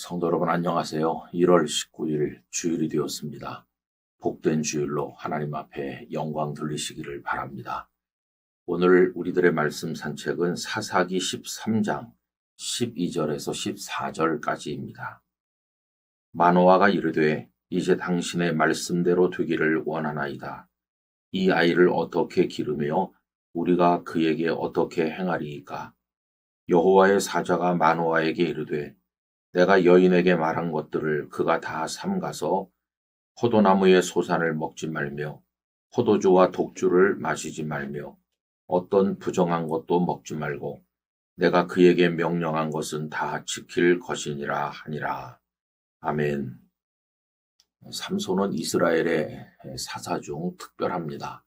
성도 여러분 안녕하세요. 1월 19일 주일이 되었습니다. 복된 주일로 하나님 앞에 영광 돌리시기를 바랍니다. 오늘 우리들의 말씀 산책은 사사기 13장 12절에서 14절까지입니다. 마노아가 이르되 이제 당신의 말씀대로 되기를 원하나이다. 이 아이를 어떻게 기르며 우리가 그에게 어떻게 행하리이까? 여호와의 사자가 마노아에게 이르되 내가 여인에게 말한 것들을 그가 다 삼가서 포도나무의 소산을 먹지 말며 포도주와 독주를 마시지 말며 어떤 부정한 것도 먹지 말고 내가 그에게 명령한 것은 다 지킬 것이니라 하니라. 아멘. 삼손은 이스라엘의 사사 중 특별합니다.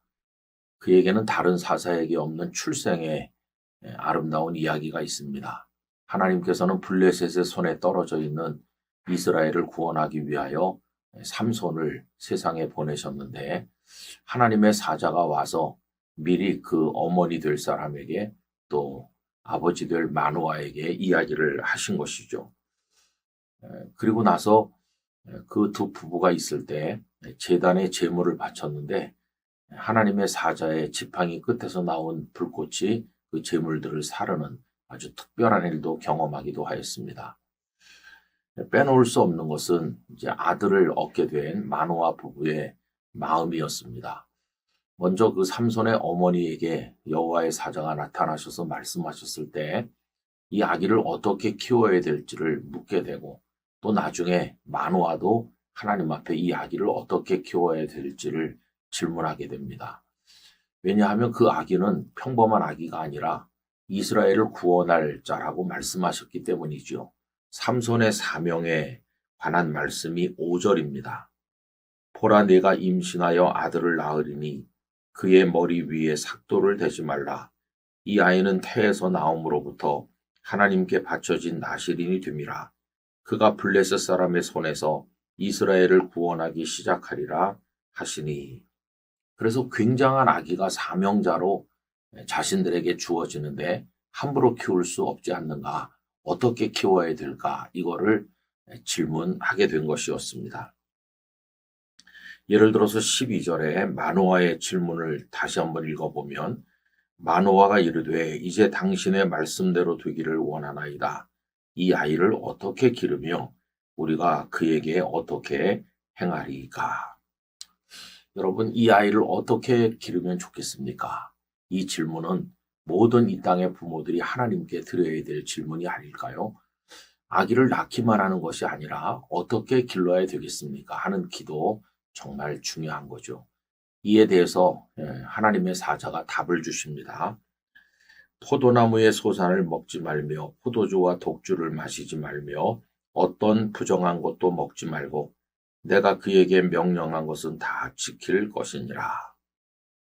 그에게는 다른 사사에게 없는 출생의 아름다운 이야기가 있습니다. 하나님께서는 블레셋의 손에 떨어져 있는 이스라엘을 구원하기 위하여 삼손을 세상에 보내셨는데 하나님의 사자가 와서 미리 그 어머니 될 사람에게 또 아버지 될 마노아에게 이야기를 하신 것이죠. 그리고 나서 그 두 부부가 있을 때 제단에 제물을 바쳤는데 하나님의 사자의 지팡이 끝에서 나온 불꽃이 그 제물들을 사르는 아주 특별한 일도 경험하기도 하였습니다. 빼놓을 수 없는 것은 이제 아들을 얻게 된 마노아 부부의 마음이었습니다. 먼저 그 삼손의 어머니에게 여호와의 사자가 나타나셔서 말씀하셨을 때 이 아기를 어떻게 키워야 될지를 묻게 되고 또 나중에 마노아도 하나님 앞에 이 아기를 어떻게 키워야 될지를 질문하게 됩니다. 왜냐하면 그 아기는 평범한 아기가 아니라 이스라엘을 구원할 자라고 말씀하셨기 때문이죠. 삼손의 사명에 관한 말씀이 5절입니다. 보라 내가 임신하여 아들을 낳으리니 그의 머리 위에 삭도를 대지 말라. 이 아이는 태에서 나옴으로부터 하나님께 바쳐진 나실인이 됨이라. 그가 블레셋 사람의 손에서 이스라엘을 구원하기 시작하리라 하시니. 그래서 굉장한 아기가 사명자로 자신들에게 주어지는데 함부로 키울 수 없지 않는가? 어떻게 키워야 될까? 이거를 질문하게 된 것이었습니다. 예를 들어서 12절에 마노아의 질문을 다시 한번 읽어보면 마노아가 이르되 이제 당신의 말씀대로 되기를 원하나이다. 이 아이를 어떻게 기르며 우리가 그에게 어떻게 행하리이까? 여러분, 이 아이를 어떻게 기르면 좋겠습니까? 이 질문은 모든 이 땅의 부모들이 하나님께 드려야 될 질문이 아닐까요? 아기를 낳기만 하는 것이 아니라 어떻게 길러야 되겠습니까? 하는 기도 정말 중요한 거죠. 이에 대해서 하나님의 사자가 답을 주십니다. 포도나무의 소산을 먹지 말며 포도주와 독주를 마시지 말며 어떤 부정한 것도 먹지 말고 내가 그에게 명령한 것은 다 지킬 것이니라.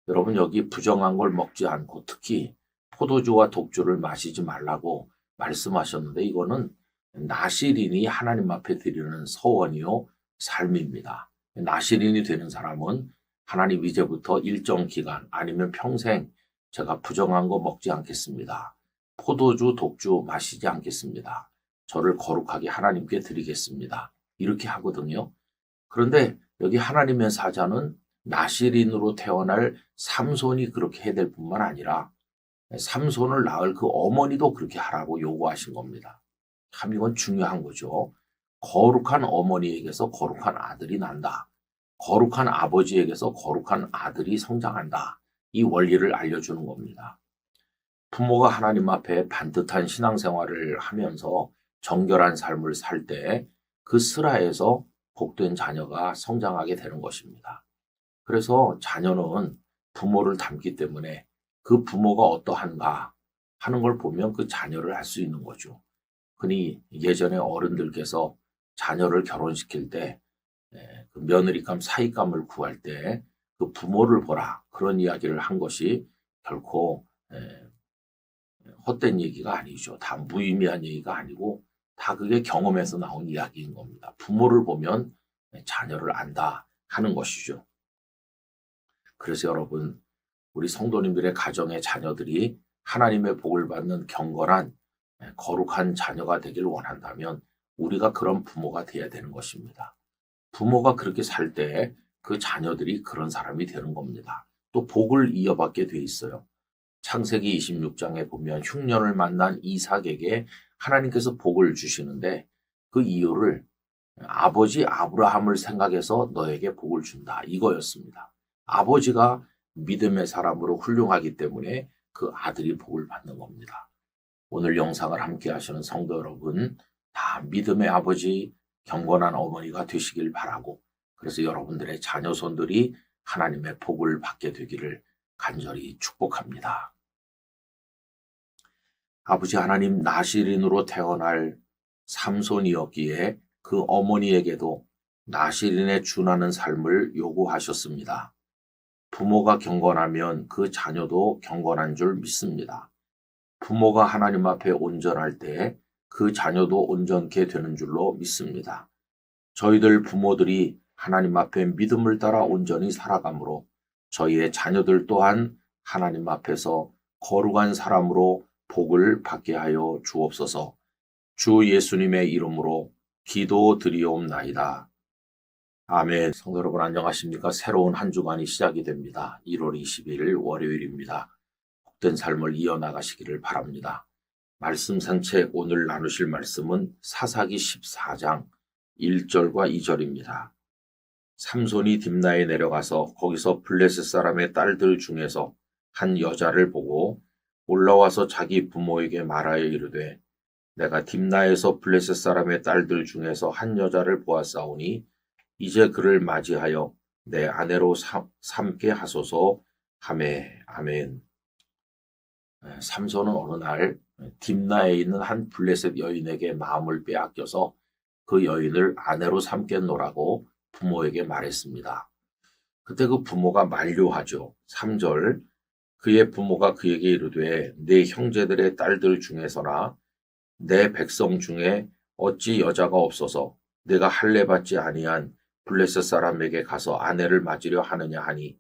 여러분, 여기 부정한 걸 먹지 않고 특히 포도주와 독주를 마시지 말라고 말씀하셨는데 이거는 나실인이 하나님 앞에 드리는 서원이요 삶입니다. 나실인이 되는 사람은 하나님 이제부터 일정 기간 아니면 평생 제가 부정한 거 먹지 않겠습니다. 포도주, 독주 마시지 않겠습니다. 저를 거룩하게 하나님께 드리겠습니다. 이렇게 하거든요. 그런데 여기 하나님의 사자는 나실인으로 태어날 삼손이 그렇게 해야 될 뿐만 아니라 삼손을 낳을 그 어머니도 그렇게 하라고 요구하신 겁니다. 참 이건 중요한 거죠. 거룩한 어머니에게서 거룩한 아들이 난다. 거룩한 아버지에게서 거룩한 아들이 성장한다. 이 원리를 알려주는 겁니다. 부모가 하나님 앞에 반듯한 신앙생활을 하면서 정결한 삶을 살 때 그 슬하에서 복된 자녀가 성장하게 되는 것입니다. 그래서 자녀는 부모를 닮기 때문에 그 부모가 어떠한가 하는 걸 보면 그 자녀를 알 수 있는 거죠. 흔히 예전에 어른들께서 자녀를 결혼시킬 때 그 며느리감, 사위감을 구할 때 그 부모를 보라 그런 이야기를 한 것이 결코 헛된 얘기가 아니죠. 다 무의미한 얘기가 아니고 다 그게 경험에서 나온 이야기인 겁니다. 부모를 보면 자녀를 안다 하는 것이죠. 그래서 여러분, 우리 성도님들의 가정의 자녀들이 하나님의 복을 받는 경건한 거룩한 자녀가 되길 원한다면 우리가 그런 부모가 돼야 되는 것입니다. 부모가 그렇게 살 때 그 자녀들이 그런 사람이 되는 겁니다. 또 복을 이어받게 돼 있어요. 창세기 26장에 보면 흉년을 만난 이삭에게 하나님께서 복을 주시는데 그 이유를 아버지 아브라함을 생각해서 너에게 복을 준다. 이거였습니다. 아버지가 믿음의 사람으로 훌륭하기 때문에 그 아들이 복을 받는 겁니다. 오늘 영상을 함께 하시는 성도 여러분, 다 믿음의 아버지, 경건한 어머니가 되시길 바라고, 그래서 여러분들의 자녀손들이 하나님의 복을 받게 되기를 간절히 축복합니다. 아버지 하나님, 나실인으로 태어날 삼손이었기에 그 어머니에게도 나실인에 준하는 삶을 요구하셨습니다. 부모가 경건하면 그 자녀도 경건한 줄 믿습니다. 부모가 하나님 앞에 온전할 때 그 자녀도 온전케 되는 줄로 믿습니다. 저희들 부모들이 하나님 앞에 믿음을 따라 온전히 살아가므로 저희의 자녀들 또한 하나님 앞에서 거룩한 사람으로 복을 받게 하여 주옵소서. 주 예수님의 이름으로 기도드리옵나이다. 아멘. 성도 여러분 안녕하십니까? 새로운 한 주간이 시작이 됩니다. 1월 21일 월요일입니다. 복된 삶을 이어나가시기를 바랍니다. 말씀 산책 오늘 나누실 말씀은 사사기 14장 1절과 2절입니다. 삼손이 딥나에 내려가서 거기서 블레셋 사람의 딸들 중에서 한 여자를 보고 올라와서 자기 부모에게 말하여 이르되 내가 딥나에서 블레셋 사람의 딸들 중에서 한 여자를 보았사오니 이제 그를 맞이하여 내 아내로 삼게 하소서 하매. 아멘. 삼손은 어느 날 딥나에 있는 한 블레셋 여인에게 마음을 빼앗겨서 그 여인을 아내로 삼겠노라고 부모에게 말했습니다. 그때 그 부모가 만류하죠. 3절 그의 부모가 그에게 이르되 내 형제들의 딸들 중에서나 내 백성 중에 어찌 여자가 없어서 내가 할례받지 아니한 블레셋 사람에게 가서 아내를 맞으려 하느냐 하니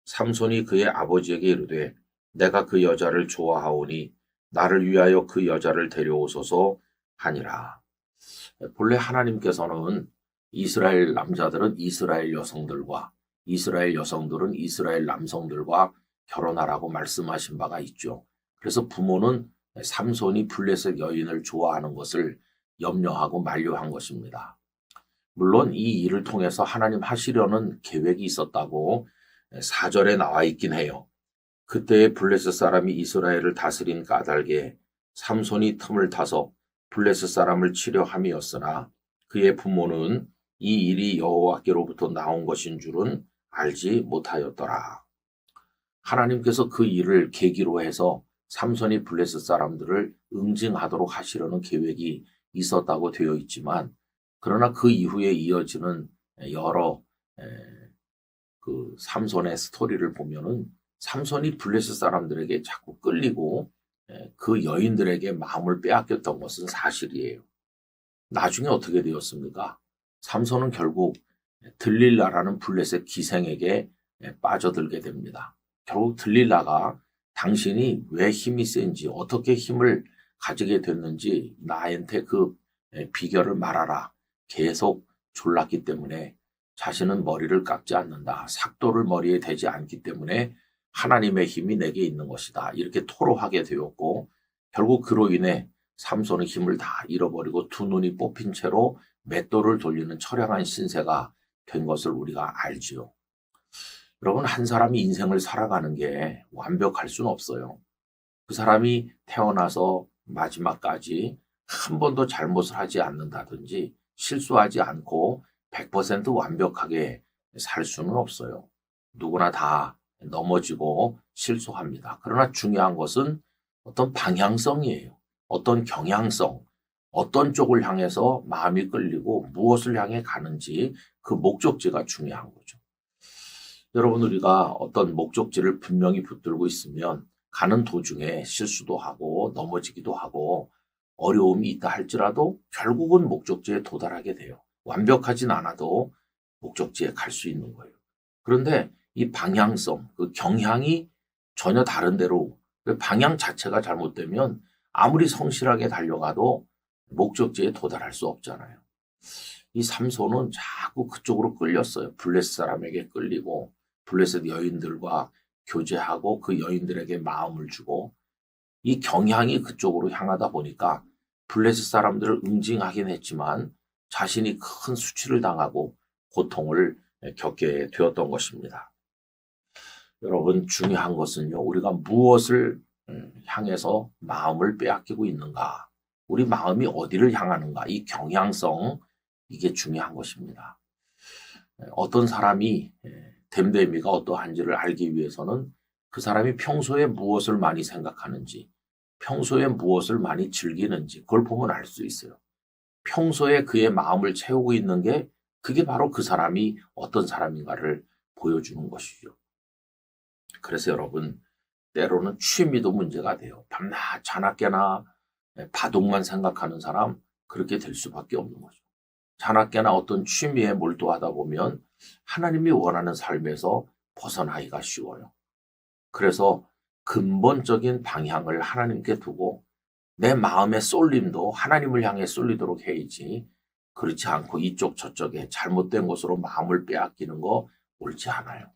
삼손이 그의 아버지에게 이르되 내가 그 여자를 좋아하오니 나를 위하여 그 여자를 데려오소서 하니라. 본래 하나님께서는 이스라엘 남자들은 이스라엘 여성들과 이스라엘 여성들은 이스라엘 남성들과 결혼하라고 말씀하신 바가 있죠. 그래서 부모는 삼손이 블레셋 여인을 좋아하는 것을 염려하고 만류한 것입니다. 물론 이 일을 통해서 하나님 하시려는 계획이 있었다고 4절에 나와 있긴 해요. 그때의 블레셋 사람이 이스라엘을 다스린 까닭에 삼손이 틈을 타서 블레셋 사람을 치려 함이었으나 그의 부모는 이 일이 여호와께로부터 나온 것인 줄은 알지 못하였더라. 하나님께서 그 일을 계기로 해서 삼손이 블레셋 사람들을 응징하도록 하시려는 계획이 있었다고 되어 있지만 그러나 그 이후에 이어지는 여러 그 삼손의 스토리를 보면은 삼손이 블레셋 사람들에게 자꾸 끌리고 그 여인들에게 마음을 빼앗겼던 것은 사실이에요. 나중에 어떻게 되었습니까? 삼손은 결국 들릴라라는 블레셋 기생에게 빠져들게 됩니다. 결국 들릴라가 당신이 왜 힘이 센지 어떻게 힘을 가지게 됐는지 나한테 그 비결을 말하라. 계속 졸랐기 때문에 자신은 머리를 깎지 않는다. 삭도를 머리에 대지 않기 때문에 하나님의 힘이 내게 있는 것이다. 이렇게 토로하게 되었고 결국 그로 인해 삼손의 힘을 다 잃어버리고 두 눈이 뽑힌 채로 맷돌을 돌리는 처량한 신세가 된 것을 우리가 알지요. 여러분 한 사람이 인생을 살아가는 게 완벽할 수는 없어요. 그 사람이 태어나서 마지막까지 한 번도 잘못을 하지 않는다든지 실수하지 않고 100% 완벽하게 살 수는 없어요. 누구나 다 넘어지고 실수합니다. 그러나 중요한 것은 어떤 방향성이에요. 어떤 경향성, 어떤 쪽을 향해서 마음이 끌리고 무엇을 향해 가는지 그 목적지가 중요한 거죠. 여러분 우리가 어떤 목적지를 분명히 붙들고 있으면 가는 도중에 실수도 하고 넘어지기도 하고 어려움이 있다 할지라도 결국은 목적지에 도달하게 돼요. 완벽하진 않아도 목적지에 갈 수 있는 거예요. 그런데 이 방향성, 그 경향이 전혀 다른 데로 그 방향 자체가 잘못되면 아무리 성실하게 달려가도 목적지에 도달할 수 없잖아요. 이 삼손은 자꾸 그쪽으로 끌렸어요. 블레셋 사람에게 끌리고 블레셋 여인들과 교제하고 그 여인들에게 마음을 주고 이 경향이 그쪽으로 향하다 보니까 블레셋 사람들을 응징하긴 했지만 자신이 큰 수치를 당하고 고통을 겪게 되었던 것입니다. 여러분, 중요한 것은요, 우리가 무엇을 향해서 마음을 빼앗기고 있는가, 우리 마음이 어디를 향하는가, 이 경향성, 이게 중요한 것입니다. 어떤 사람이 됨됨이가 어떠한지를 알기 위해서는 그 사람이 평소에 무엇을 많이 생각하는지, 평소에 무엇을 많이 즐기는지 그걸 보면 알 수 있어요. 평소에 그의 마음을 채우고 있는 게 그게 바로 그 사람이 어떤 사람인가를 보여주는 것이죠. 그래서 여러분, 때로는 취미도 문제가 돼요. 밤낮 자나깨나 바둑만 생각하는 사람, 그렇게 될 수밖에 없는 거죠. 자나깨나 어떤 취미에 몰두하다 보면 하나님이 원하는 삶에서 벗어나기가 쉬워요. 그래서 근본적인 방향을 하나님께 두고 내 마음의 쏠림도 하나님을 향해 쏠리도록 해야지, 그렇지 않고 이쪽 저쪽에 잘못된 것으로 마음을 빼앗기는 거 옳지 않아요.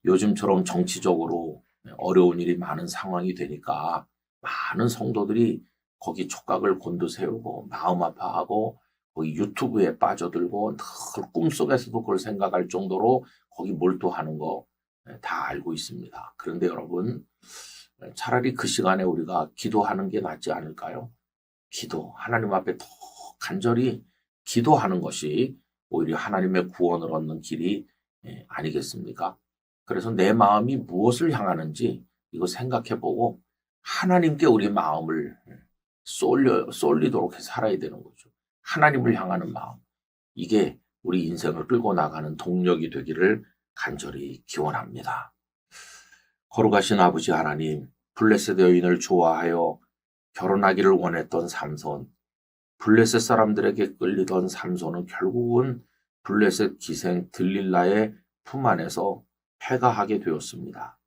요즘처럼 정치적으로 어려운 일이 많은 상황이 되니까 많은 성도들이 거기 촉각을 곤두세우고 마음 아파하고 거기 유튜브에 빠져들고 늘 꿈속에서도 그걸 생각할 정도로 거기 몰두하는 거 다 알고 있습니다. 그런데 여러분, 차라리 그 시간에 우리가 기도하는 게 낫지 않을까요? 기도, 하나님 앞에 더 간절히 기도하는 것이 오히려 하나님의 구원을 얻는 길이 아니겠습니까? 그래서 내 마음이 무엇을 향하는지 이거 생각해보고 하나님께 우리 마음을 쏠리도록 해서 살아야 되는 거죠. 하나님을 향하는 마음. 이게 우리 인생을 끌고 나가는 동력이 되기를 간절히 기원합니다. 거룩하신 아버지 하나님, 블레셋 여인을 좋아하여 결혼하기를 원했던 삼손, 블레셋 사람들에게 끌리던 삼손은 결국은 블레셋 기생 들릴라의 품 안에서 패가하게 되었습니다.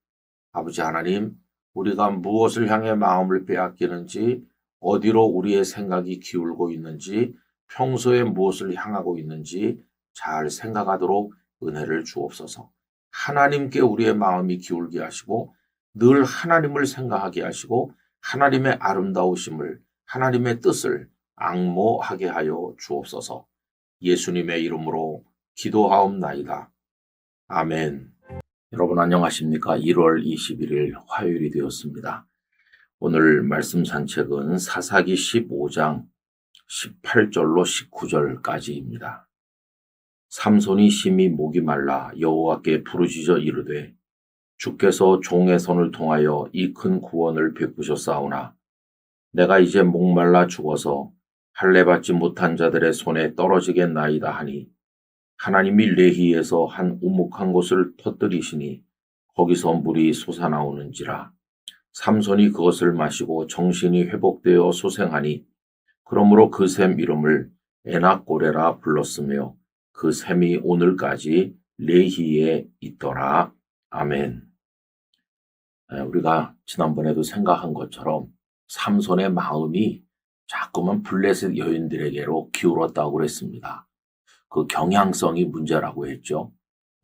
아버지 하나님, 우리가 무엇을 향해 마음을 빼앗기는지, 어디로 우리의 생각이 기울고 있는지, 평소에 무엇을 향하고 있는지 잘 생각하도록 은혜를 주옵소서. 하나님께 우리의 마음이 기울게 하시고 늘 하나님을 생각하게 하시고 하나님의 아름다우심을, 하나님의 뜻을 앙모하게 하여 주옵소서. 예수님의 이름으로 기도하옵나이다. 아멘. 여러분 안녕하십니까? 1월 21일 화요일이 되었습니다. 오늘 말씀 산책은 사사기 15장 18절로 19절까지입니다. 삼손이 심히 목이 말라 여호와께 부르짖어 이르되 주께서 종의 손을 통하여 이 큰 구원을 베푸셨사오나 내가 이제 목말라 죽어서 할례 받지 못한 자들의 손에 떨어지겠나이다 하니 하나님이 레히에서 한 우묵한 곳을 터뜨리시니 거기서 물이 솟아나오는지라. 삼손이 그것을 마시고 정신이 회복되어 소생하니 그러므로 그 샘 이름을 에낙고레라 불렀으며 그 샘이 오늘까지 레히에 있더라. 아멘. 우리가 지난번에도 생각한 것처럼 삼손의 마음이 자꾸만 블레셋 여인들에게로 기울었다고 그랬습니다. 그 경향성이 문제라고 했죠.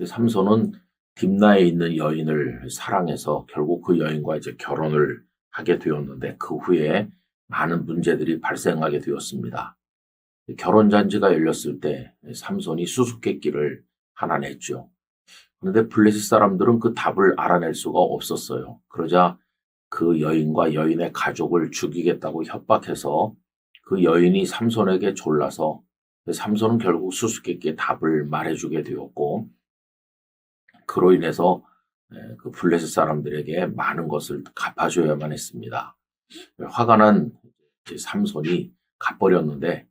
삼손은 딥나에 있는 여인을 사랑해서 결국 그 여인과 이제 결혼을 하게 되었는데 그 후에 많은 문제들이 발생하게 되었습니다. 결혼 잔치가 열렸을 때 삼손이 수수께끼를 하나 냈죠. 그런데 블레셋 사람들은 그 답을 알아낼 수가 없었어요. 그러자 그 여인과 여인의 가족을 죽이겠다고 협박해서 그 여인이 삼손에게 졸라서 삼손은 결국 수수께끼의 답을 말해주게 되었고 그로 인해서 그 블레셋 사람들에게 많은 것을 갚아줘야만 했습니다. 화가 난 삼손이 갚버렸는데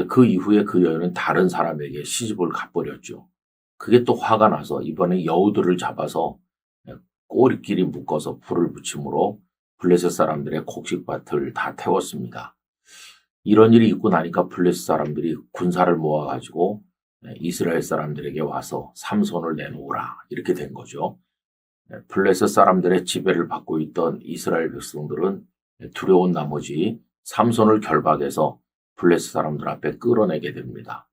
그 이후에 그 여인은 다른 사람에게 시집을 가버렸죠. 그게 또 화가 나서 이번에 여우들을 잡아서 꼬리끼리 묶어서 불을 붙임으로 블레셋 사람들의 곡식밭을 다 태웠습니다. 이런 일이 있고 나니까 블레셋 사람들이 군사를 모아가지고 이스라엘 사람들에게 와서 삼손을 내놓으라 이렇게 된 거죠. 블레셋 사람들의 지배를 받고 있던 이스라엘 백성들은 두려운 나머지 삼손을 결박해서 블레셋 사람들 앞에 끌어내게 됩니다.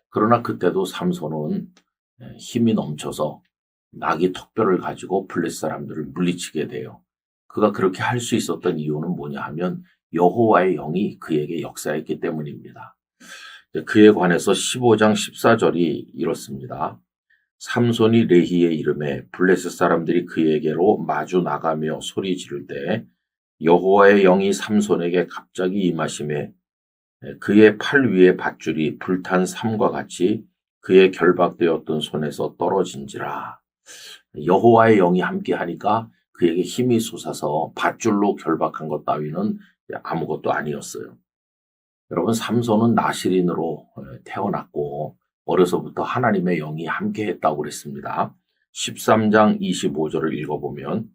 그러나 그때도 삼손은 힘이 넘쳐서 나귀 턱뼈를 가지고 블레셋 사람들을 물리치게 돼요. 그가 그렇게 할 수 있었던 이유는 뭐냐 하면 여호와의 영이 그에게 역사했기 때문입니다. 그에 관해서 15장 14절이 이렇습니다. 삼손이 레히의 이름에 블레셋 사람들이 그에게로 마주 나가며 소리 지를 때 여호와의 영이 삼손에게 갑자기 임하심에 그의 팔 위에 밧줄이 불탄 삼과 같이 그의 결박되었던 손에서 떨어진지라. 여호와의 영이 함께하니까 그에게 힘이 솟아서 밧줄로 결박한 것 따위는 아무것도 아니었어요. 여러분, 삼손은 나실인으로 태어났고 어려서부터 하나님의 영이 함께했다고 그랬습니다. 13장 25절을 읽어보면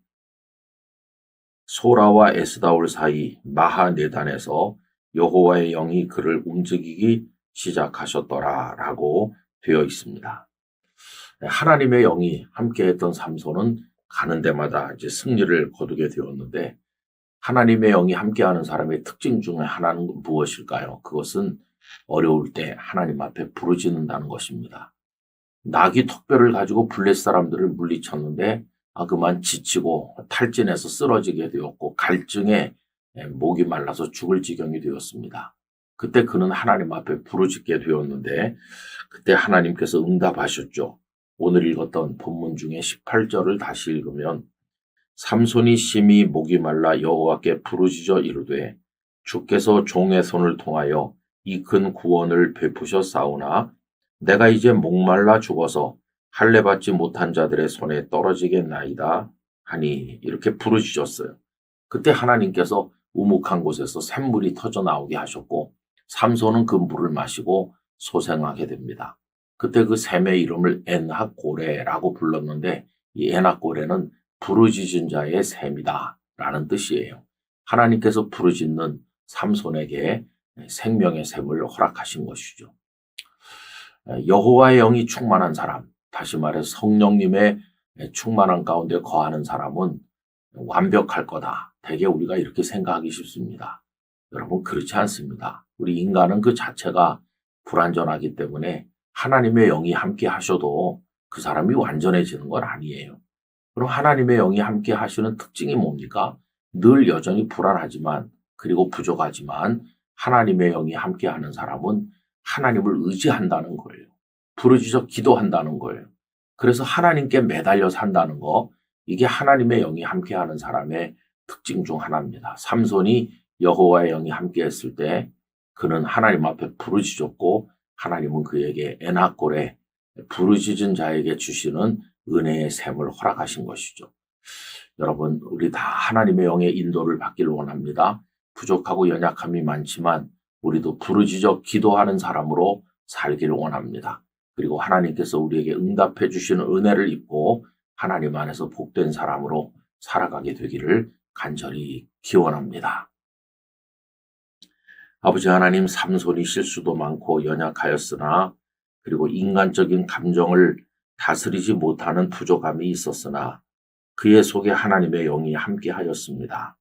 소라와 에스다올 사이 마하네단에서 여호와의 영이 그를 움직이기 시작하셨더라라고 되어 있습니다. 하나님의 영이 함께했던 삼손은 가는 데마다 이제 승리를 거두게 되었는데 하나님의 영이 함께하는 사람의 특징 중에 하나는 무엇일까요? 그것은 어려울 때 하나님 앞에 부르짖는다는 것입니다. 나귀 턱뼈를 가지고 블레셋 사람들을 물리쳤는데 그만 지치고 탈진해서 쓰러지게 되었고 갈증에 목이 말라서 죽을 지경이 되었습니다. 그때 그는 하나님 앞에 부르짖게 되었는데 그때 하나님께서 응답하셨죠. 오늘 읽었던 본문 중에 18절을 다시 읽으면 삼손이 심히 목이 말라 여호와께 부르짖어 이르되 주께서 종의 손을 통하여 이 큰 구원을 베푸셨사오나 내가 이제 목말라 죽어서 할례 받지 못한 자들의 손에 떨어지겠나이다 하니 이렇게 부르짖었어요. 그때 하나님께서 우묵한 곳에서 샘물이 터져 나오게 하셨고 삼손은 그 물을 마시고 소생하게 됩니다. 그때 그 샘의 이름을 엔하고레라고 불렀는데 이 엔하고레는 부르짖은 자의 샘이다 라는 뜻이에요. 하나님께서 부르짖는 삼손에게 생명의 샘을 허락하신 것이죠. 여호와의 영이 충만한 사람, 다시 말해 성령님의 충만한 가운데 거하는 사람은 완벽할 거다. 대개 우리가 이렇게 생각하기 쉽습니다. 여러분, 그렇지 않습니다. 우리 인간은 그 자체가 불완전하기 때문에 하나님의 영이 함께 하셔도 그 사람이 완전해지는 건 아니에요. 그럼 하나님의 영이 함께 하시는 특징이 뭡니까? 늘 여전히 불안하지만 그리고 부족하지만 하나님의 영이 함께 하는 사람은 하나님을 의지한다는 거예요. 부르짖어 기도한다는 거예요. 그래서 하나님께 매달려 산다는 거, 이게 하나님의 영이 함께하는 사람의 특징 중 하나입니다. 삼손이 여호와의 영이 함께했을 때 그는 하나님 앞에 부르짖었고 하나님은 그에게 엔하골에 부르짖은 자에게 주시는 은혜의 샘을 허락하신 것이죠. 여러분, 우리 다 하나님의 영의 인도를 받기를 원합니다. 부족하고 연약함이 많지만 우리도 부르짖어 기도하는 사람으로 살기를 원합니다. 그리고 하나님께서 우리에게 응답해 주시는 은혜를 입고 하나님 안에서 복된 사람으로 살아가게 되기를 간절히 기원합니다. 아버지 하나님, 삼손이 실수도 많고 연약하였으나 그리고 인간적인 감정을 다스리지 못하는 부족함이 있었으나 그의 속에 하나님의 영이 함께하였습니다.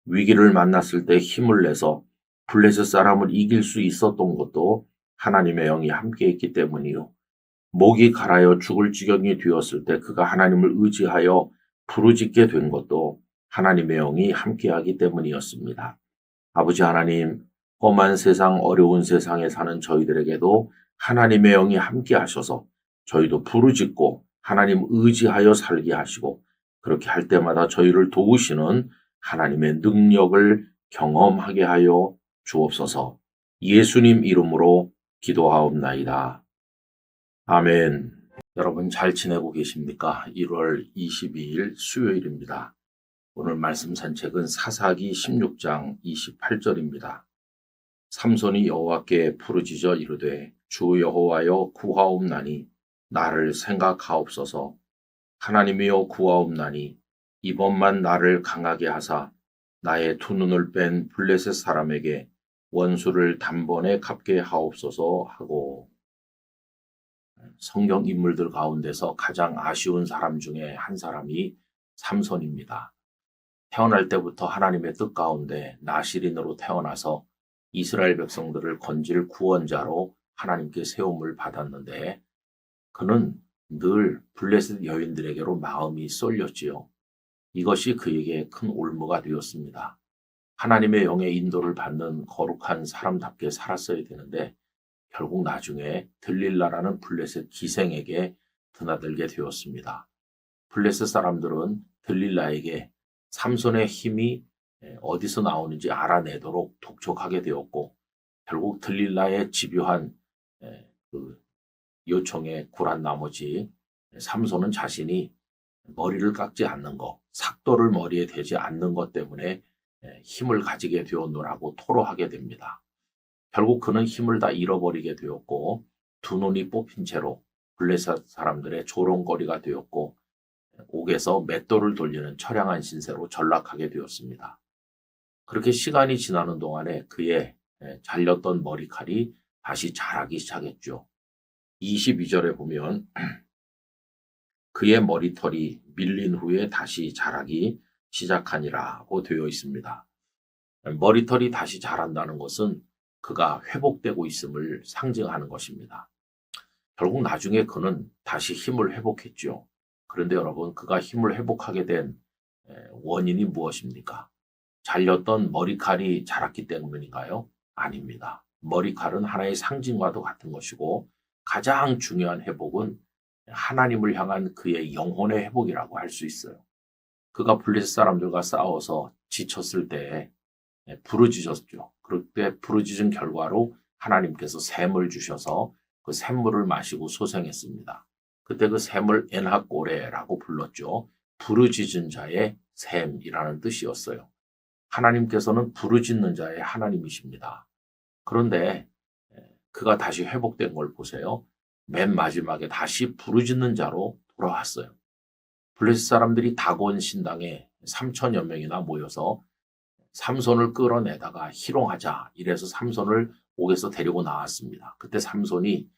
위기를 만났을 때 힘을 내서 블레셋 사람을 이길 수 있었던 것도 하나님의 영이 함께했기 때문이요. 목이 갈아여 죽을 지경이 되었을 때 그가 하나님을 의지하여 부르짖게 된 것도 하나님의 영이 함께하기 때문이었습니다. 아버지 하나님, 험한 세상, 어려운 세상에 사는 저희들에게도 하나님의 영이 함께하셔서 저희도 부르짖고 하나님 의지하여 살게 하시고 그렇게 할 때마다 저희를 도우시는 하나님의 능력을 경험하게 하여 주옵소서. 예수님 이름으로 기도하옵나이다. 아멘. 여러분 잘 지내고 계십니까? 1월 22일 수요일입니다. 오늘 말씀 산책은 사사기 16장 28절입니다. 삼손이 여호와께 부르짖어 이르되 주 여호와여 구하옵나니 나를 생각하옵소서. 하나님이여 구하옵나니 이번만 나를 강하게 하사 나의 두 눈을 뺀 블레셋 사람에게 원수를 단번에 갚게 하옵소서 하고, 성경 인물들 가운데서 가장 아쉬운 사람 중에 한 사람이 삼손입니다. 태어날 때부터 하나님의 뜻 가운데 나시린으로 태어나서 이스라엘 백성들을 건질 구원자로 하나님께 세움을 받았는데 그는 늘 블레셋 여인들에게로 마음이 쏠렸지요. 이것이 그에게 큰 올무가 되었습니다. 하나님의 영의 인도를 받는 거룩한 사람답게 살았어야 되는데 결국 나중에 들릴라라는 블레셋 기생에게 드나들게 되었습니다. 블레셋 사람들은 들릴라에게 삼손의 힘이 어디서 나오는지 알아내도록 독촉하게 되었고 결국 들릴라의 집요한 그 요청에 굴한 나머지 삼손은 자신이 머리를 깎지 않는 것, 삭도를 머리에 대지 않는 것 때문에 힘을 가지게 되었노라고 토로하게 됩니다. 결국 그는 힘을 다 잃어버리게 되었고 두 눈이 뽑힌 채로 블레셋 사람들의 조롱거리가 되었고 옥에서 맷돌을 돌리는 처량한 신세로 전락하게 되었습니다. 그렇게 시간이 지나는 동안에 그의 잘렸던 머리칼이 다시 자라기 시작했죠. 22절에 보면 그의 머리털이 밀린 후에 다시 자라기 시작하니라고 되어 있습니다. 머리털이 다시 자란다는 것은 그가 회복되고 있음을 상징하는 것입니다. 결국 나중에 그는 다시 힘을 회복했죠. 그런데 여러분, 그가 힘을 회복하게 된 원인이 무엇입니까? 잘렸던 머리칼이 자랐기 때문인가요? 아닙니다. 머리칼은 하나의 상징과도 같은 것이고 가장 중요한 회복은 하나님을 향한 그의 영혼의 회복이라고 할 수 있어요. 그가 블레셋 사람들과 싸워서 지쳤을 때 부르짖었죠. 그때 부르짖은 결과로 하나님께서 샘을 주셔서 그 샘물을 마시고 소생했습니다. 그때 그 샘을 엔하꼬레라고 불렀죠. 부르짖은 자의 샘이라는 뜻이었어요. 하나님께서는 부르짖는 자의 하나님이십니다. 그런데 그가 다시 회복된 걸 보세요. 맨 마지막에 다시 부르짖는 자로 돌아왔어요. 블레셋 사람들이 다곤 신당에 3천여 명이나 모여서 삼손을 끌어내다가 희롱하자 이래서 삼손을 옥에서 데리고 나왔습니다. 그때 삼손이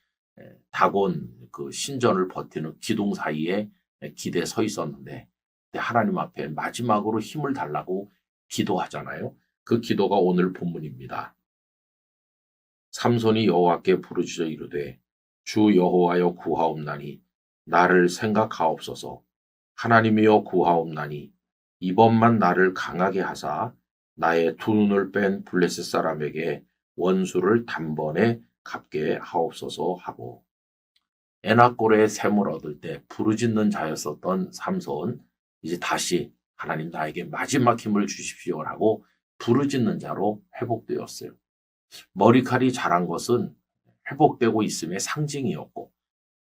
다곤 그 신전을 버티는 기둥 사이에 기대에 서 있었는데 하나님 앞에 마지막으로 힘을 달라고 기도하잖아요. 그 기도가 오늘 본문입니다. 삼손이 여호와께 부르짖어 이르되 주 여호와여 구하옵나니 나를 생각하옵소서. 하나님이여 구하옵나니 이번만 나를 강하게 하사 나의 두 눈을 뺀 블레셋 사람에게 원수를 단번에 갚게 하옵소서 하고 에나꼬레의 샘을 얻을 때 부르짖는 자였었던 삼손 이제 다시 하나님 나에게 마지막 힘을 주십시오라고 부르짖는 자로 회복되었어요. 머리칼이 자란 것은 회복되고 있음의 상징이었고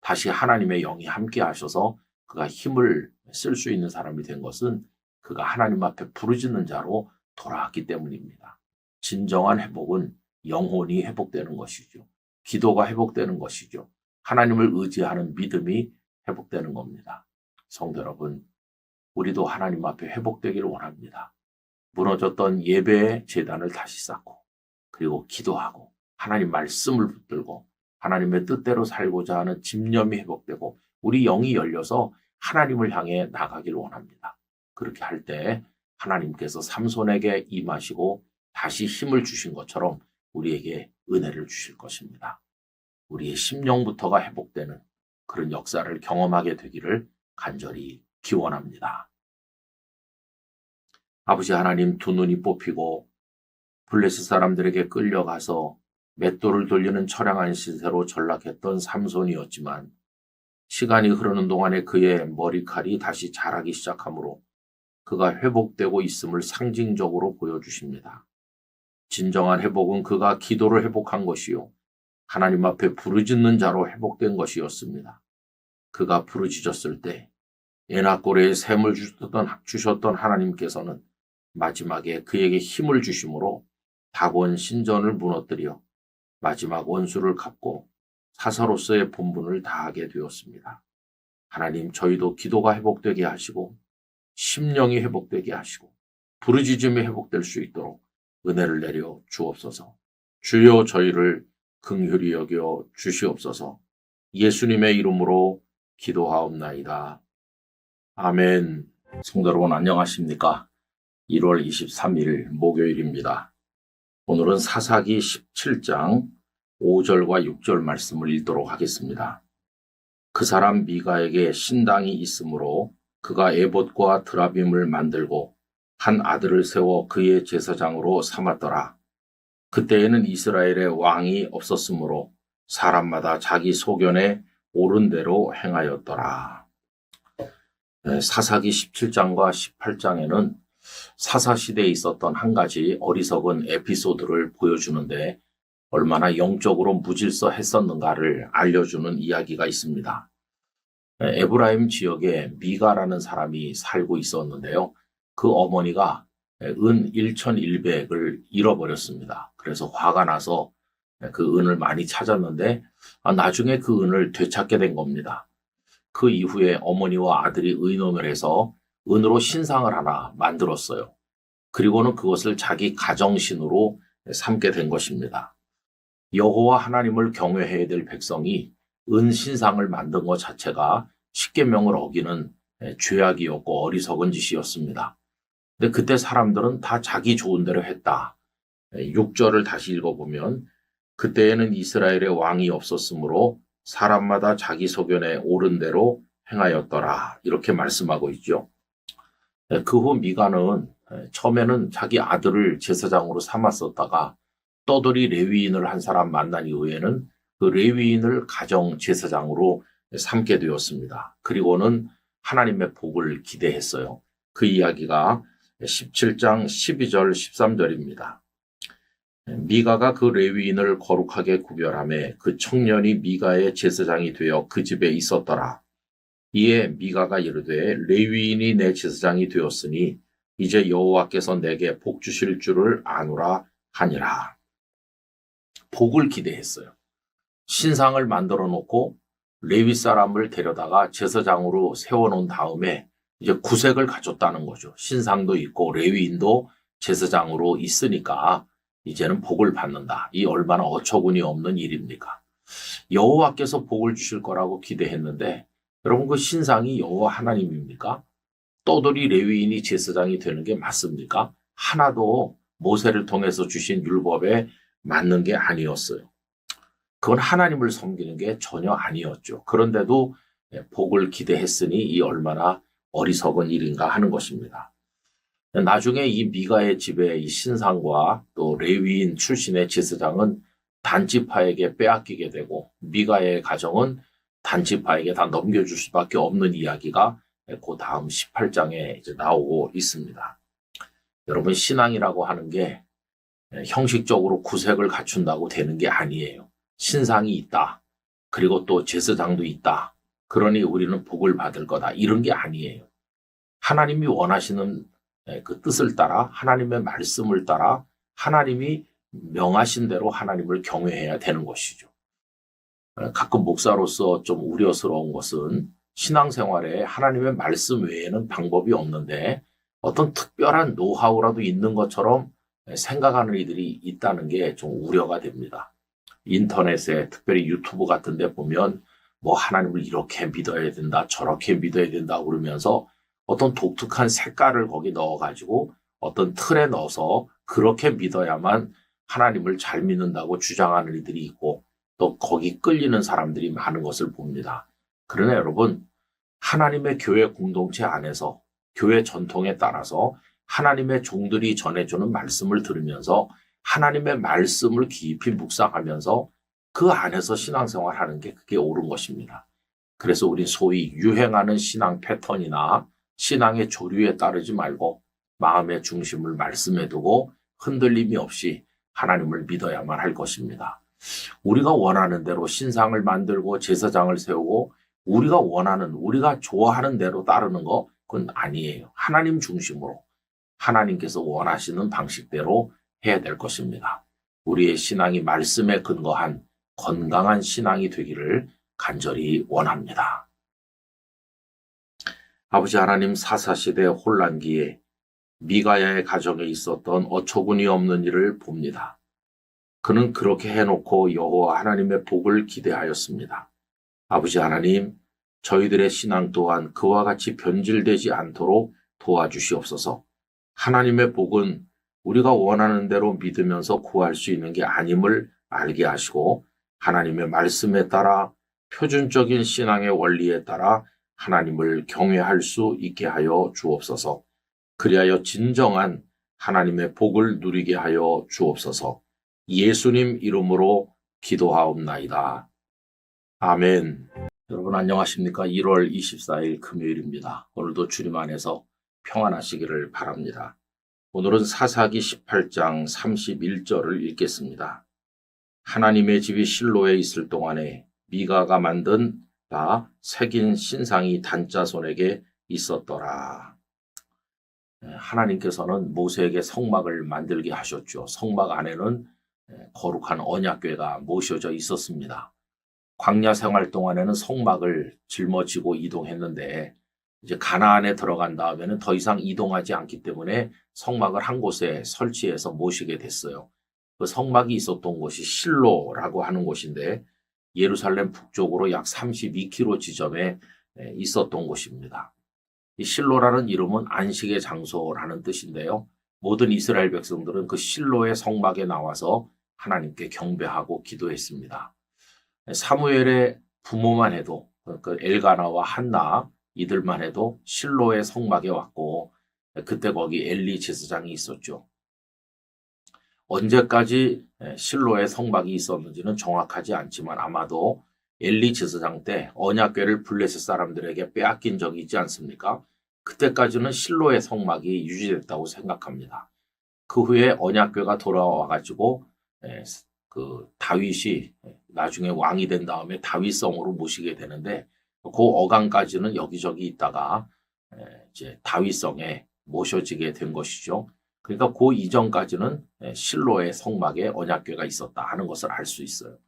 다시 하나님의 영이 함께 하셔서 그가 힘을 쓸 수 있는 사람이 된 것은 그가 하나님 앞에 부르짖는 자로 돌아왔기 때문입니다. 진정한 회복은 영혼이 회복되는 것이죠. 기도가 회복되는 것이죠. 하나님을 의지하는 믿음이 회복되는 겁니다. 성도 여러분, 우리도 하나님 앞에 회복되기를 원합니다. 무너졌던 예배의 제단을 다시 쌓고 그리고 기도하고 하나님 말씀을 붙들고 하나님의 뜻대로 살고자 하는 집념이 회복되고 우리 영이 열려서 하나님을 향해 나가기를 원합니다. 그렇게 할 때 하나님께서 삼손에게 임하시고 다시 힘을 주신 것처럼 우리에게 은혜를 주실 것입니다. 우리의 심령부터가 회복되는 그런 역사를 경험하게 되기를 간절히 기원합니다. 아버지 하나님, 두 눈이 뽑히고 블레셋 사람들에게 끌려가서 맷돌을 돌리는 처량한 신세로 전락했던 삼손이었지만 시간이 흐르는 동안에 그의 머리칼이 다시 자라기 시작하므로 그가 회복되고 있음을 상징적으로 보여주십니다. 진정한 회복은 그가 기도를 회복한 것이요 하나님 앞에 부르짖는 자로 회복된 것이었습니다. 그가 부르짖었을 때 에나꼬레의 샘을 주셨던 하나님께서는 마지막에 그에게 힘을 주심으로 다곤 신전을 무너뜨려 마지막 원수를 갚고 사사로서의 본분을 다하게 되었습니다. 하나님, 저희도 기도가 회복되게 하시고 심령이 회복되게 하시고 부르짖음이 회복될 수 있도록 은혜를 내려 주옵소서. 주여 저희를 긍휼히 여겨 주시옵소서. 예수님의 이름으로 기도하옵나이다. 아멘. 성도 여러분 안녕하십니까? 1월 23일 목요일입니다. 오늘은 사사기 17장 5절과 6절 말씀을 읽도록 하겠습니다. 그 사람 미가에게 신당이 있으므로 그가 에봇과 드라빔을 만들고 한 아들을 세워 그의 제사장으로 삼았더라. 그때에는 이스라엘에 왕이 없었으므로 사람마다 자기 소견에 옳은 대로 행하였더라. 사사기 17장과 18장에는 사사시대에 있었던 한 가지 어리석은 에피소드를 보여주는데 얼마나 영적으로 무질서했었는가를 알려주는 이야기가 있습니다. 에브라임 지역에 미가라는 사람이 살고 있었는데요. 그 어머니가 은 1,100을 잃어버렸습니다. 그래서 화가 나서 그 은을 많이 찾았는데 나중에 그 은을 되찾게 된 겁니다. 그 이후에 어머니와 아들이 의논을 해서 은으로 신상을 하나 만들었어요. 그리고는 그것을 자기 가정신으로 삼게 된 것입니다. 여호와 하나님을 경외해야 될 백성이 은 신상을 만든 것 자체가 십계명을 어기는 죄악이었고 어리석은 짓이었습니다. 근데 그때 사람들은 다 자기 좋은 대로 했다. 6절을 다시 읽어보면 그때에는 이스라엘에 왕이 없었으므로 사람마다 자기 소견에 옳은 대로 행하였더라. 이렇게 말씀하고 있죠. 그 후 미가는 처음에는 자기 아들을 제사장으로 삼았었다가 떠돌이 레위인을 한 사람 만난 이후에는 그 레위인을 가정 제사장으로 삼게 되었습니다. 그리고는 하나님의 복을 기대했어요. 그 이야기가 17장 12절 13절입니다. 미가가 그 레위인을 거룩하게 구별하며 그 청년이 미가의 제사장이 되어 그 집에 있었더라. 이에 미가가 이르되 레위인이 내 제사장이 되었으니 이제 여호와께서 내게 복 주실 줄을 아노라 하니라. 복을 기대했어요. 신상을 만들어 놓고 레위 사람을 데려다가 제사장으로 세워놓은 다음에 이제 구색을 갖췄다는 거죠. 신상도 있고 레위인도 제사장으로 있으니까 이제는 복을 받는다. 이 얼마나 어처구니 없는 일입니까? 여호와께서 복을 주실 거라고 기대했는데 여러분 그 신상이 여호와 하나님입니까? 떠돌이 레위인이 제사장이 되는 게 맞습니까? 하나도 모세를 통해서 주신 율법에 맞는 게 아니었어요. 그건 하나님을 섬기는 게 전혀 아니었죠. 그런데도 복을 기대했으니 이 얼마나 어리석은 일인가 하는 것입니다. 나중에 이 미가의 집에 이 신상과 또 레위인 출신의 제사장은 단지파에게 빼앗기게 되고 미가의 가정은 단지파에게 다 넘겨줄 수밖에 없는 이야기가 그 다음 18장에 이제 나오고 있습니다. 여러분 신앙이라고 하는 게 형식적으로 구색을 갖춘다고 되는 게 아니에요. 신상이 있다. 그리고 또 제사장도 있다. 그러니 우리는 복을 받을 거다. 이런 게 아니에요. 하나님이 원하시는 그 뜻을 따라 하나님의 말씀을 따라 하나님이 명하신 대로 하나님을 경외해야 되는 것이죠. 가끔 목사로서 좀 우려스러운 것은 신앙생활에 하나님의 말씀 외에는 방법이 없는데 어떤 특별한 노하우라도 있는 것처럼 생각하는 이들이 있다는 게 좀 우려가 됩니다. 인터넷에 특별히 유튜브 같은 데 보면 뭐 하나님을 이렇게 믿어야 된다 저렇게 믿어야 된다 그러면서 어떤 독특한 색깔을 거기 넣어가지고 어떤 틀에 넣어서 그렇게 믿어야만 하나님을 잘 믿는다고 주장하는 이들이 있고 또 거기 끌리는 사람들이 많은 것을 봅니다. 그러나 여러분 하나님의 교회 공동체 안에서 교회 전통에 따라서 하나님의 종들이 전해주는 말씀을 들으면서 하나님의 말씀을 깊이 묵상하면서 그 안에서 신앙생활하는 게 그게 옳은 것입니다. 그래서 우리 소위 유행하는 신앙 패턴이나 신앙의 조류에 따르지 말고 마음의 중심을 말씀에 두고 흔들림이 없이 하나님을 믿어야만 할 것입니다. 우리가 원하는 대로 신상을 만들고 제사장을 세우고 우리가 원하는 우리가 좋아하는 대로 따르는 거 그건 아니에요. 하나님 중심으로 하나님께서 원하시는 방식대로 해야 될 것입니다. 우리의 신앙이 말씀에 근거한 건강한 신앙이 되기를 간절히 원합니다. 아버지 하나님 사사시대 혼란기에 미가야의 가정에 있었던 어처구니 없는 일을 봅니다. 그는 그렇게 해놓고 여호와 하나님의 복을 기대하였습니다. 아버지 하나님, 저희들의 신앙 또한 그와 같이 변질되지 않도록 도와주시옵소서. 하나님의 복은 우리가 원하는 대로 믿으면서 구할 수 있는 게 아님을 알게 하시고 하나님의 말씀에 따라 표준적인 신앙의 원리에 따라 하나님을 경외할 수 있게 하여 주옵소서. 그리하여 진정한 하나님의 복을 누리게 하여 주옵소서. 예수님 이름으로 기도하옵나이다. 아멘. 여러분 안녕하십니까? 1월 24일 금요일입니다. 오늘도 주님 안에서 평안하시기를 바랍니다. 오늘은 사사기 18장 31절을 읽겠습니다. 하나님의 집이 실로에 있을 동안에 미가가 만든 바 새긴 신상이 단자손에게 있었더라. 하나님께서는 모세에게 성막을 만들게 하셨죠. 성막 안에는 거룩한 언약궤가 모셔져 있었습니다. 광야 생활 동안에는 성막을 짊어지고 이동했는데 이제 가나안에 들어간 다음에는 더 이상 이동하지 않기 때문에 성막을 한 곳에 설치해서 모시게 됐어요. 그 성막이 있었던 곳이 실로라고 하는 곳인데 예루살렘 북쪽으로 약 32km 지점에 있었던 곳입니다. 이 실로라는 이름은 안식의 장소라는 뜻인데요. 모든 이스라엘 백성들은 그 실로의 성막에 나와서 하나님께 경배하고 기도했습니다. 사무엘의 부모만 해도 그 엘가나와 한나 이들만 해도 실로의 성막에 왔고 그때 거기 엘리 제사장이 있었죠. 언제까지 실로의 성막이 있었는지는 정확하지 않지만 아마도 엘리 제사장 때 언약궤를 블레셋 사람들에게 빼앗긴 적이 있지 않습니까? 그때까지는 실로의 성막이 유지됐다고 생각합니다. 그 후에 언약궤가 돌아와가지고 그 다윗이 나중에 왕이 된 다음에 다윗성으로 모시게 되는데 그 어강까지는 여기저기 있다가 이제 다윗성에 모셔지게 된 것이죠. 그러니까 그 이전까지는 실로의 성막에 언약궤가 있었다 하는 것을 알 수 있어요.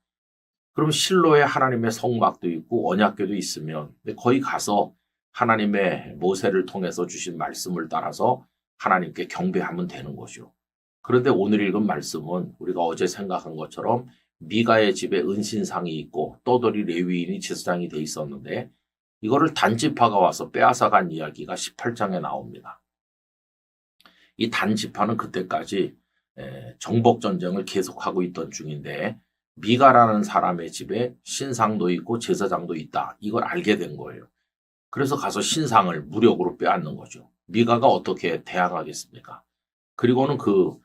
그럼 실로에 하나님의 성막도 있고 언약궤도 있으면 거기 가서 하나님의 모세를 통해서 주신 말씀을 따라서 하나님께 경배하면 되는 거죠. 그런데 오늘 읽은 말씀은 우리가 어제 생각한 것처럼 미가의 집에 은신상이 있고 떠돌이 레위인이 제사장이 돼 있었는데 이거를 단지파가 와서 빼앗아간 이야기가 18장에 나옵니다. 이 단지파는 그때까지 정복전쟁을 계속하고 있던 중인데 미가라는 사람의 집에 신상도 있고 제사장도 있다. 이걸 알게 된 거예요. 그래서 가서 신상을 무력으로 빼앗는 거죠. 미가가 어떻게 대항하겠습니까? 그리고는 그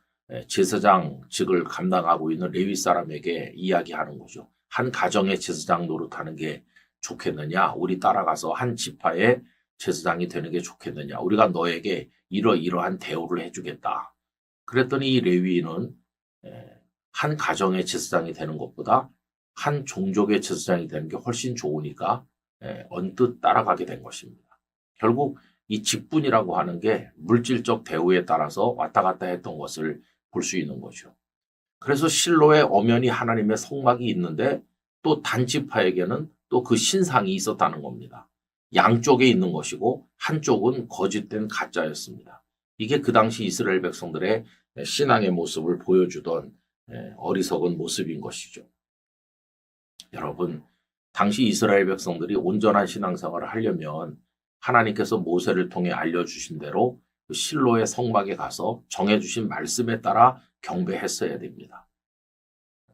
제사장직을 감당하고 있는 레위 사람에게 이야기하는 거죠. 한 가정의 제사장 노릇하는 게 좋겠느냐? 우리 따라가서 한 지파의 제사장이 되는 게 좋겠느냐? 우리가 너에게 이러이러한 대우를 해주겠다. 그랬더니 이 레위인은 한 가정의 제사장이 되는 것보다 한 종족의 제사장이 되는 게 훨씬 좋으니까 언뜻 따라가게 된 것입니다. 결국 이 직분이라고 하는 게 물질적 대우에 따라서 왔다 갔다 했던 것을 볼 수 있는 거죠. 그래서 실로에 엄연히 하나님의 성막이 있는데 또 단지파에게는 또 그 신상이 있었다는 겁니다. 양쪽에 있는 것이고 한쪽은 거짓된 가짜였습니다. 이게 그 당시 이스라엘 백성들의 신앙의 모습을 보여주던 어리석은 모습인 것이죠. 여러분, 당시 이스라엘 백성들이 온전한 신앙생활을 하려면 하나님께서 모세를 통해 알려주신 대로 그 실로의 성막에 가서 정해주신 말씀에 따라 경배했어야 됩니다.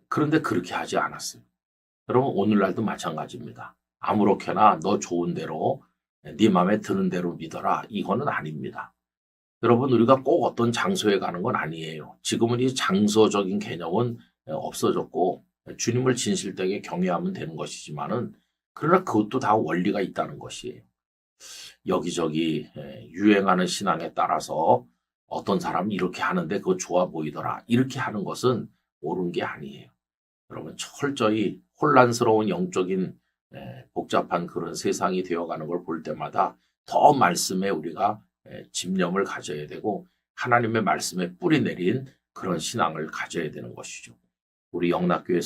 그런데 그렇게 하지 않았어요. 여러분 오늘날도 마찬가지입니다. 아무렇게나 너 좋은 대로 네 마음에 드는 대로 믿어라. 이거는 아닙니다. 여러분 우리가 꼭 어떤 장소에 가는 건 아니에요. 지금은 이 장소적인 개념은 없어졌고 주님을 진실되게 경외하면 되는 것이지만은 그러나 그것도 다 원리가 있다는 것이에요. 여기저기 유행하는 신앙에 따라서 어떤 사람은 이렇게 하는데 그거 좋아 보이더라. 이렇게 하는 것은 옳은 게 아니에요. 여러분 철저히 혼란스러운 영적인 복잡한 그런 세상이 되어가는 걸 볼 때마다 더 말씀에 우리가 집념을 가져야 되고 하나님의 말씀에 뿌리 내린 그런 신앙을 가져야 되는 것이죠. 우리 영락교회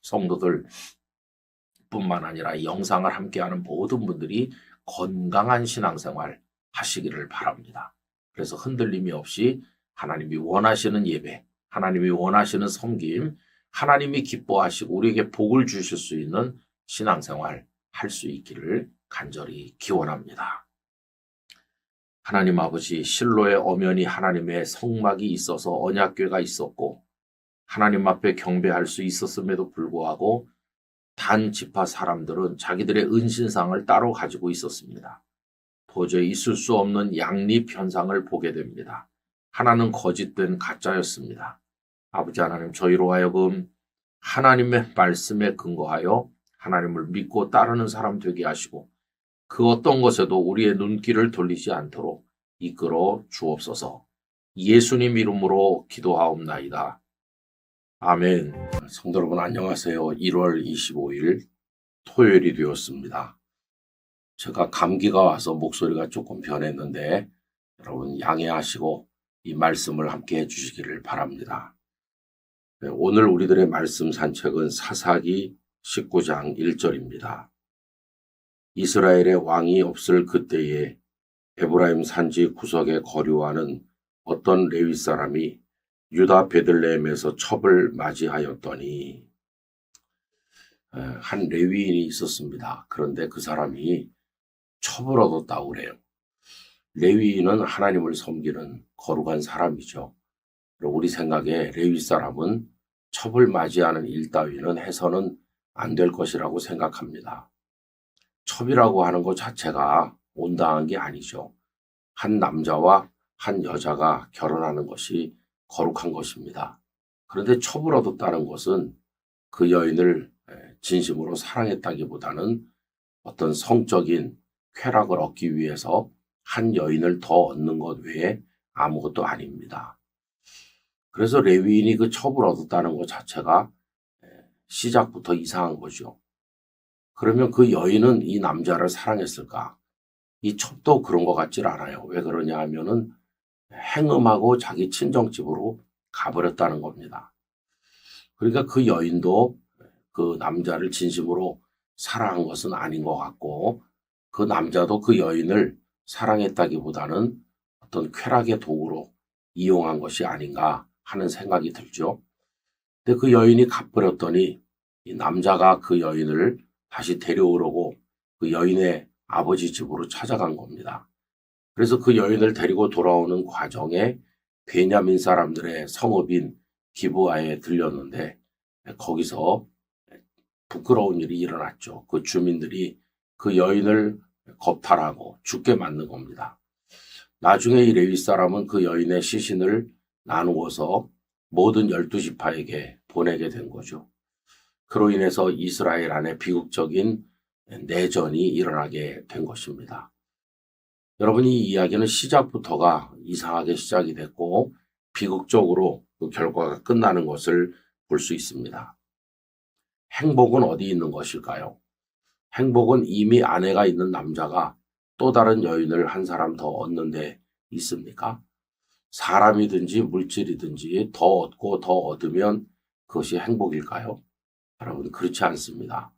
성도들 뿐만 아니라 이 영상을 함께하는 모든 분들이 건강한 신앙생활 하시기를 바랍니다. 그래서 흔들림이 없이 하나님이 원하시는 예배, 하나님이 원하시는 섬김, 하나님이 기뻐하시고 우리에게 복을 주실 수 있는 신앙생활 할 수 있기를 간절히 기원합니다. 하나님 아버지 실로의 엄연히 하나님의 성막이 있어서 언약궤가 있었고 하나님 앞에 경배할 수 있었음에도 불구하고 단 지파 사람들은 자기들의 은신상을 따로 가지고 있었습니다. 도저히 있을 수 없는 양립 현상을 보게 됩니다. 하나는 거짓된 가짜였습니다. 아버지 하나님, 저희로 하여금 하나님의 말씀에 근거하여 하나님을 믿고 따르는 사람 되게 하시고 그 어떤 것에도 우리의 눈길을 돌리지 않도록 이끌어 주옵소서. 예수님 이름으로 기도하옵나이다. 아멘. 성도 여러분 안녕하세요. 1월 25일 토요일이 되었습니다. 제가 감기가 와서 목소리가 조금 변했는데 여러분 양해하시고 이 말씀을 함께 해주시기를 바랍니다. 오늘 우리들의 말씀 산책은 사사기 19장 1절입니다. 이스라엘의 왕이 없을 그때에 에브라임 산지 구석에 거류하는 어떤 레위 사람이 유다 베들레헴에서 첩을 맞이하였더니 한 레위인이 있었습니다. 그런데 그 사람이 첩을 얻었다고 그래요. 레위인은 하나님을 섬기는 거룩한 사람이죠. 우리 생각에 레위 사람은 첩을 맞이하는 일 따위는 해서는 안 될 것이라고 생각합니다. 첩이라고 하는 것 자체가 온당한 게 아니죠. 한 남자와 한 여자가 결혼하는 것이 거룩한 것입니다. 그런데 첩을 얻었다는 것은 그 여인을 진심으로 사랑했다기보다는 어떤 성적인 쾌락을 얻기 위해서 한 여인을 더 얻는 것 외에 아무것도 아닙니다. 그래서 레위인이 그 첩을 얻었다는 것 자체가 시작부터 이상한 거죠. 그러면 그 여인은 이 남자를 사랑했을까? 이 첩도 그런 것 같질 않아요. 왜 그러냐 하면은 행음하고 자기 친정집으로 가버렸다는 겁니다. 그러니까 그 여인도 그 남자를 진심으로 사랑한 것은 아닌 것 같고 그 남자도 그 여인을 사랑했다기보다는 어떤 쾌락의 도구로 이용한 것이 아닌가 하는 생각이 들죠. 근데 그 여인이 가버렸더니 이 남자가 그 여인을 다시 데려오려고 그 여인의 아버지 집으로 찾아간 겁니다. 그래서 그 여인을 데리고 돌아오는 과정에 베냐민 사람들의 성읍인 기브아에 들렸는데 거기서 부끄러운 일이 일어났죠. 그 주민들이 그 여인을 겁탈하고 죽게 만든 겁니다. 나중에 이 레위 사람은 그 여인의 시신을 나누어서 모든 12지파에게 보내게 된 거죠. 그로 인해서 이스라엘 안에 비극적인 내전이 일어나게 된 것입니다. 여러분, 이 이야기는 시작부터가 이상하게 시작이 됐고 비극적으로 그 결과가 끝나는 것을 볼 수 있습니다. 행복은 어디 있는 것일까요? 행복은 이미 아내가 있는 남자가 또 다른 여인을 한 사람 더 얻는 데 있습니까? 사람이든지 물질이든지 더 얻고 더 얻으면 그것이 행복일까요? 여러분, 그렇지 않습니다.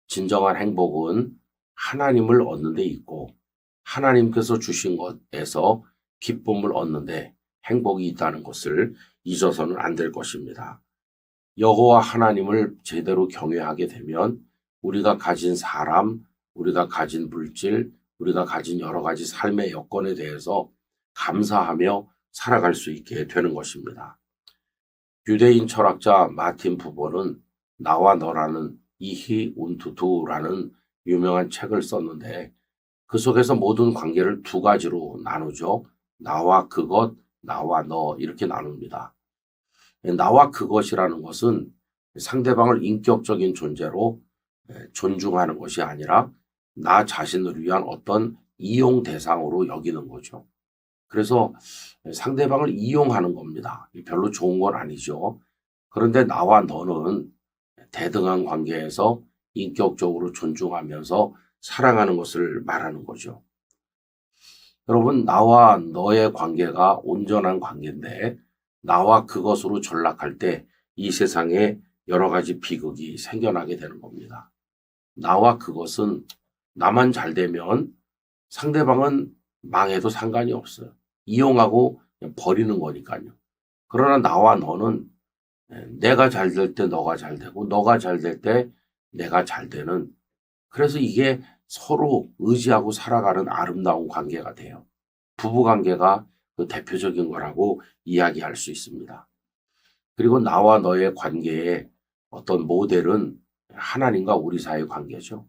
진정한 행복은 하나님을 얻는 데 있고 하나님께서 주신 것에서 기쁨을 얻는데 행복이 있다는 것을 잊어서는 안 될 것입니다. 여호와 하나님을 제대로 경외하게 되면 우리가 가진 사람, 우리가 가진 물질, 우리가 가진 여러 가지 삶의 여건에 대해서 감사하며 살아갈 수 있게 되는 것입니다. 유대인 철학자 마틴 부버는 나와 너라는 이히 운투두라는 유명한 책을 썼는데 그 속에서 모든 관계를 두 가지로 나누죠. 나와 그것, 나와 너 이렇게 나눕니다. 나와 그것이라는 것은 상대방을 인격적인 존재로 존중하는 것이 아니라 나 자신을 위한 어떤 이용 대상으로 여기는 거죠. 그래서 상대방을 이용하는 겁니다. 별로 좋은 건 아니죠. 그런데 나와 너는 대등한 관계에서 인격적으로 존중하면서 사랑하는 것을 말하는 거죠. 여러분, 나와 너의 관계가 온전한 관계인데 나와 그것으로 전락할 때 이 세상에 여러 가지 비극이 생겨나게 되는 겁니다. 나와 그것은 나만 잘 되면 상대방은 망해도 상관이 없어요. 이용하고 그냥 버리는 거니까요. 그러나 나와 너는 내가 잘 될 때 너가 잘 되고 너가 잘 될 때 내가 잘 되는, 그래서 이게 서로 의지하고 살아가는 아름다운 관계가 돼요. 부부관계가 그 대표적인 거라고 이야기할 수 있습니다. 그리고 나와 너의 관계의 어떤 모델은 하나님과 우리 사이의 관계죠.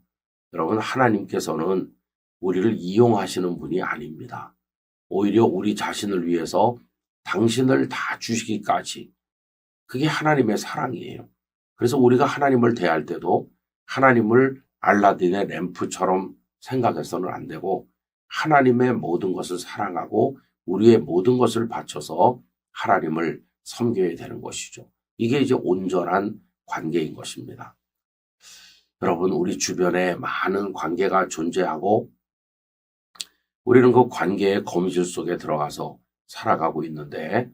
여러분, 하나님께서는 우리를 이용하시는 분이 아닙니다. 오히려 우리 자신을 위해서 당신을 다 주시기까지, 그게 하나님의 사랑이에요. 그래서 우리가 하나님을 대할 때도 하나님을 알라딘의 램프처럼 생각해서는 안 되고 하나님의 모든 것을 사랑하고 우리의 모든 것을 바쳐서 하나님을 섬겨야 되는 것이죠. 이게 이제 온전한 관계인 것입니다. 여러분, 우리 주변에 많은 관계가 존재하고 우리는 그 관계의 거미줄 속에 들어가서 살아가고 있는데,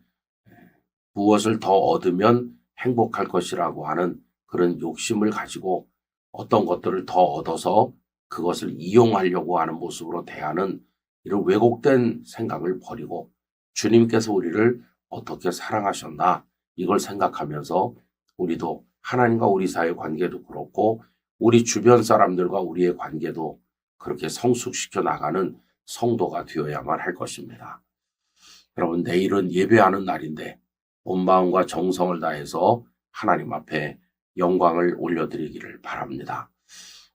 무엇을 더 얻으면 행복할 것이라고 하는 그런 욕심을 가지고 어떤 것들을 더 얻어서 그것을 이용하려고 하는 모습으로 대하는 이런 왜곡된 생각을 버리고 주님께서 우리를 어떻게 사랑하셨나, 이걸 생각하면서 우리도 하나님과 우리 사이의 관계도 그렇고 우리 주변 사람들과 우리의 관계도 그렇게 성숙시켜 나가는 성도가 되어야만 할 것입니다. 여러분, 내일은 예배하는 날인데 온 마음과 정성을 다해서 하나님 앞에 영광을 올려드리기를 바랍니다.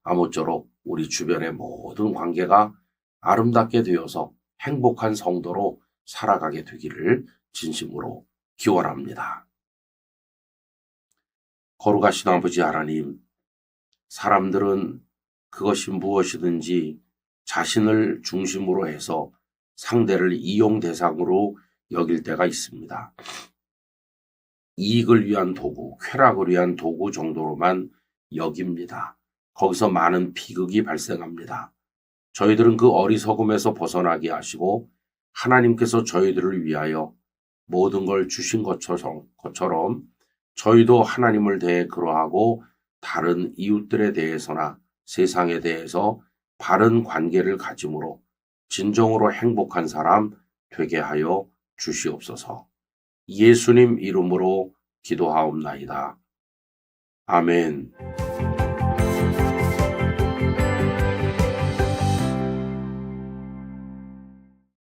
아무쪼록 우리 주변의 모든 관계가 아름답게 되어서 행복한 성도로 살아가게 되기를 진심으로 기원합니다. 거룩하신 아버지 하나님, 사람들은 그것이 무엇이든지 자신을 중심으로 해서 상대를 이용 대상으로 여길 때가 있습니다. 이익을 위한 도구, 쾌락을 위한 도구 정도로만 여깁니다. 거기서 많은 비극이 발생합니다. 저희들은 그 어리석음에서 벗어나게 하시고 하나님께서 저희들을 위하여 모든 걸 주신 것처럼 저희도 하나님을 대해 그러하고 다른 이웃들에 대해서나 세상에 대해서 바른 관계를 가짐으로 진정으로 행복한 사람 되게 하여 주시옵소서. 예수님 이름으로 기도하옵나이다. 아멘.